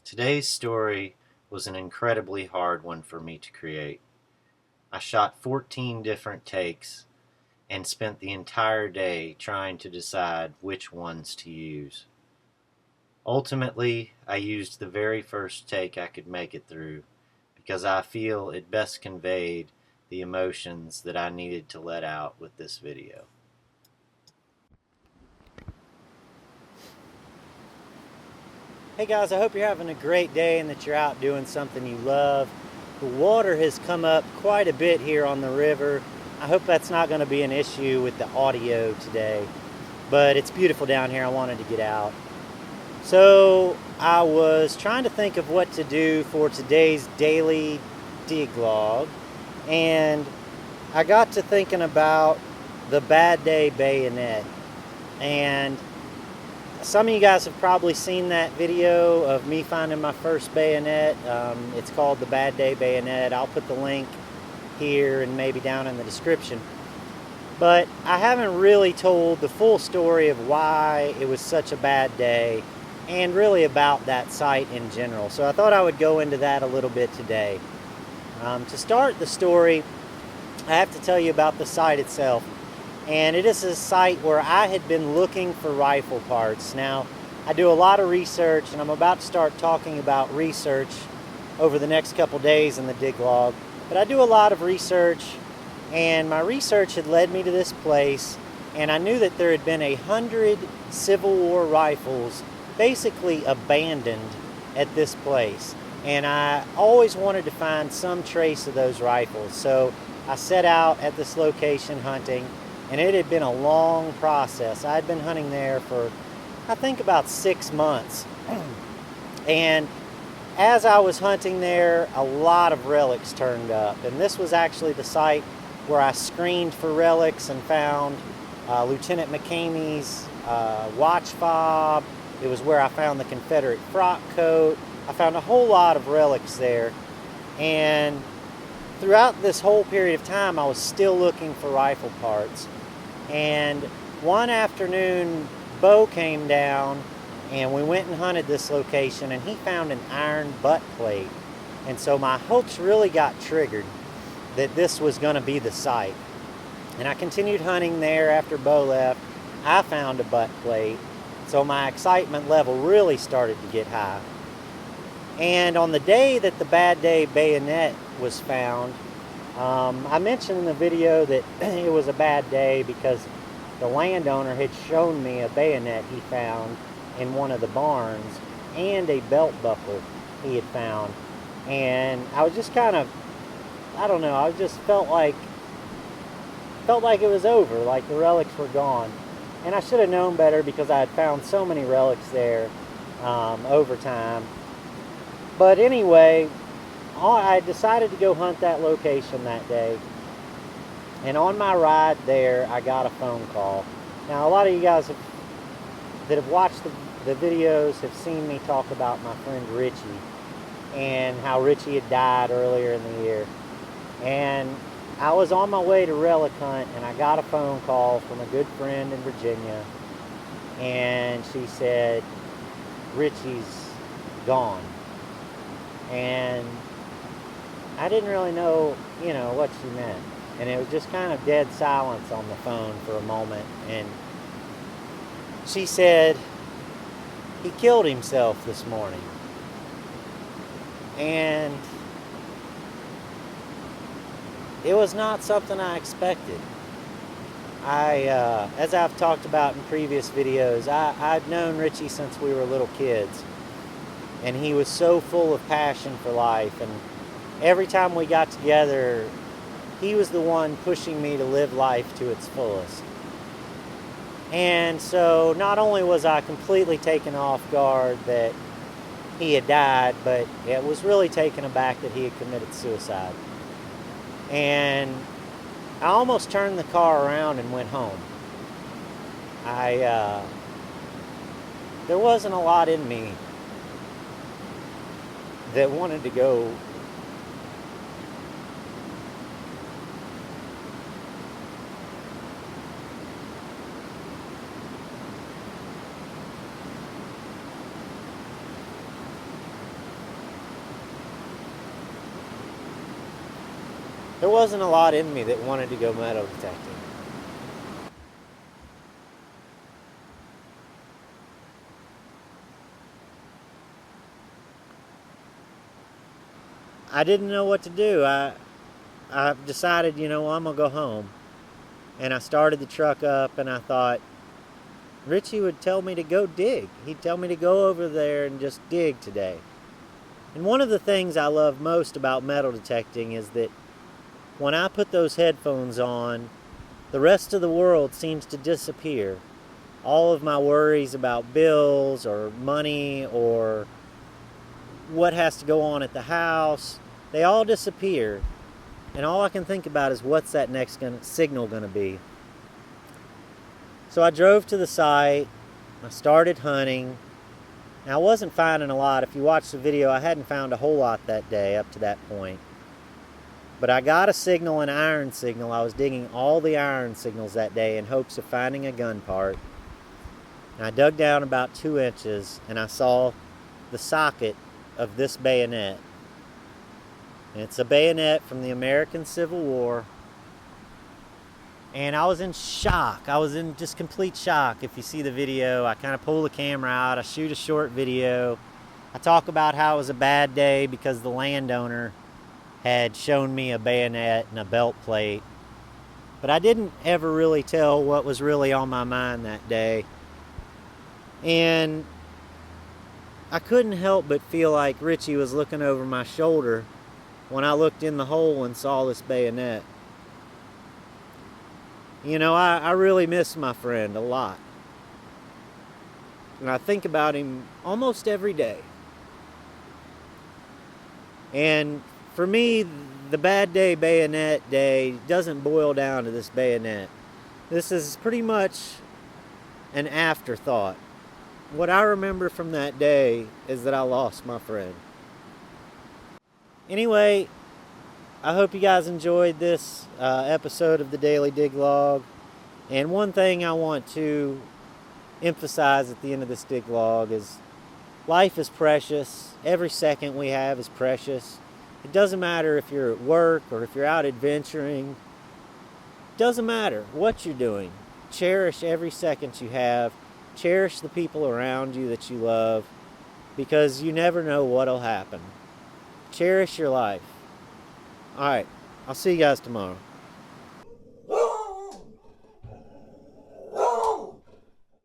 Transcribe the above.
Today's story was an incredibly hard one for me to create. I shot 14 different takes and spent the entire day trying to decide which ones to use. Ultimately, I used the very first take I could make it through because I feel it best conveyed the emotions that I needed to let out with this video. Hey guys, I hope you're having a great day and that you're out doing something you love. The water has come up quite a bit here on the river. I hope that's not going to be an issue with the audio today, but it's beautiful down here. I wanted to get out. So I was trying to think of what to do for today's daily dig log, and I got to thinking about the Bad Day Bayonet. And some of you guys have probably seen that video of me finding my first bayonet. It's called the Bad Day Bayonet. I'll put the link here and maybe down in the description. But I haven't really told the full story of why it was such a bad day and really about that site in general. So I thought I would go into that a little bit today. To start the story, I have to tell you about the site itself. And it is a site where I had been looking for rifle parts. Now, I do a lot of research, and I'm about to start talking about research over the next couple days in the dig log. But I do a lot of research, and my research had led me to this place, and I knew that there had been 100 Civil War rifles basically abandoned at this place. And I always wanted to find some trace of those rifles. So I set out at this location hunting. And it had been a long process. I had been hunting there for, I think, about 6 months. And as I was hunting there, a lot of relics turned up. And this was actually the site where I screened for relics and found Lieutenant McCamey's watch fob. It was where I found the Confederate frock coat. I found a whole lot of relics there. And throughout this whole period of time, I was still looking for rifle parts. And one afternoon, Bo came down, and we went and hunted this location, and he found an iron butt plate. And so my hopes really got triggered that this was going to be the site. And I continued hunting there after Bo left. I found a butt plate, so my excitement level really started to get high. And on the day that the Bad Day Bayonet was found, I mentioned in the video that it was a bad day because the landowner had shown me a bayonet he found in one of the barns and a belt buckle he had found. And I was just kind of, I don't know, I just felt like it was over, like the relics were gone. And I should have known better because I had found so many relics there over time. But anyway, I decided to go hunt that location that day. And on my ride there, I got a phone call. Now, a lot of you guys that have watched the videos have seen me talk about my friend Richie and how Richie had died earlier in the year. And I was on my way to relic hunt, and I got a phone call from a good friend in Virginia. And she said, Richie's gone. And I didn't really know, what she meant. And it was just kind of dead silence on the phone for a moment. And she said, he killed himself this morning. And it was not something I expected. As I've talked about in previous videos, I've known Richie since we were little kids. And he was so full of passion for life. And every time we got together, he was the one pushing me to live life to its fullest. And so not only was I completely taken off guard that he had died, but it was really taken aback that he had committed suicide. And I almost turned the car around and went home. There wasn't a lot in me that wanted to go there wasn't a lot in me that wanted to go metal detecting. I didn't know what to do. I decided, I'm gonna go home. And I started the truck up and I thought, Richie would tell me to go dig. He'd tell me to go over there and just dig today. And one of the things I love most about metal detecting is that when I put those headphones on, the rest of the world seems to disappear. All of my worries about bills or money or what has to go on at the house, they all disappear. And all I can think about is what's that next signal going to be. So I drove to the site, I started hunting. Now I wasn't finding a lot. If you watch the video, I hadn't found a whole lot that day up to that point. But I got a signal, an iron signal. I was digging all the iron signals that day in hopes of finding a gun part. And I dug down about 2 inches and I saw the socket of this bayonet. And it's a bayonet from the American Civil War. And I was in shock. I was in just complete shock. If you see the video, I kind of pull the camera out. I shoot a short video. I talk about how it was a bad day because the landowner had shown me a bayonet and a belt plate. But I didn't ever really tell what was really on my mind that day. And I couldn't help but feel like Richie was looking over my shoulder when I looked in the hole and saw this bayonet. I really miss my friend a lot. And I think about him almost every day. And for me, the Bad Day Bayonet day doesn't boil down to this bayonet. This is pretty much an afterthought. What I remember from that day is that I lost my friend. Anyway, I hope you guys enjoyed this episode of the Daily Dig Log. And one thing I want to emphasize at the end of this dig log is life is precious. Every second we have is precious. It doesn't matter if you're at work or if you're out adventuring. It doesn't matter what you're doing. Cherish every second you have. Cherish the people around you that you love, because you never know what'll happen. Cherish your life. All right, I'll see you guys tomorrow.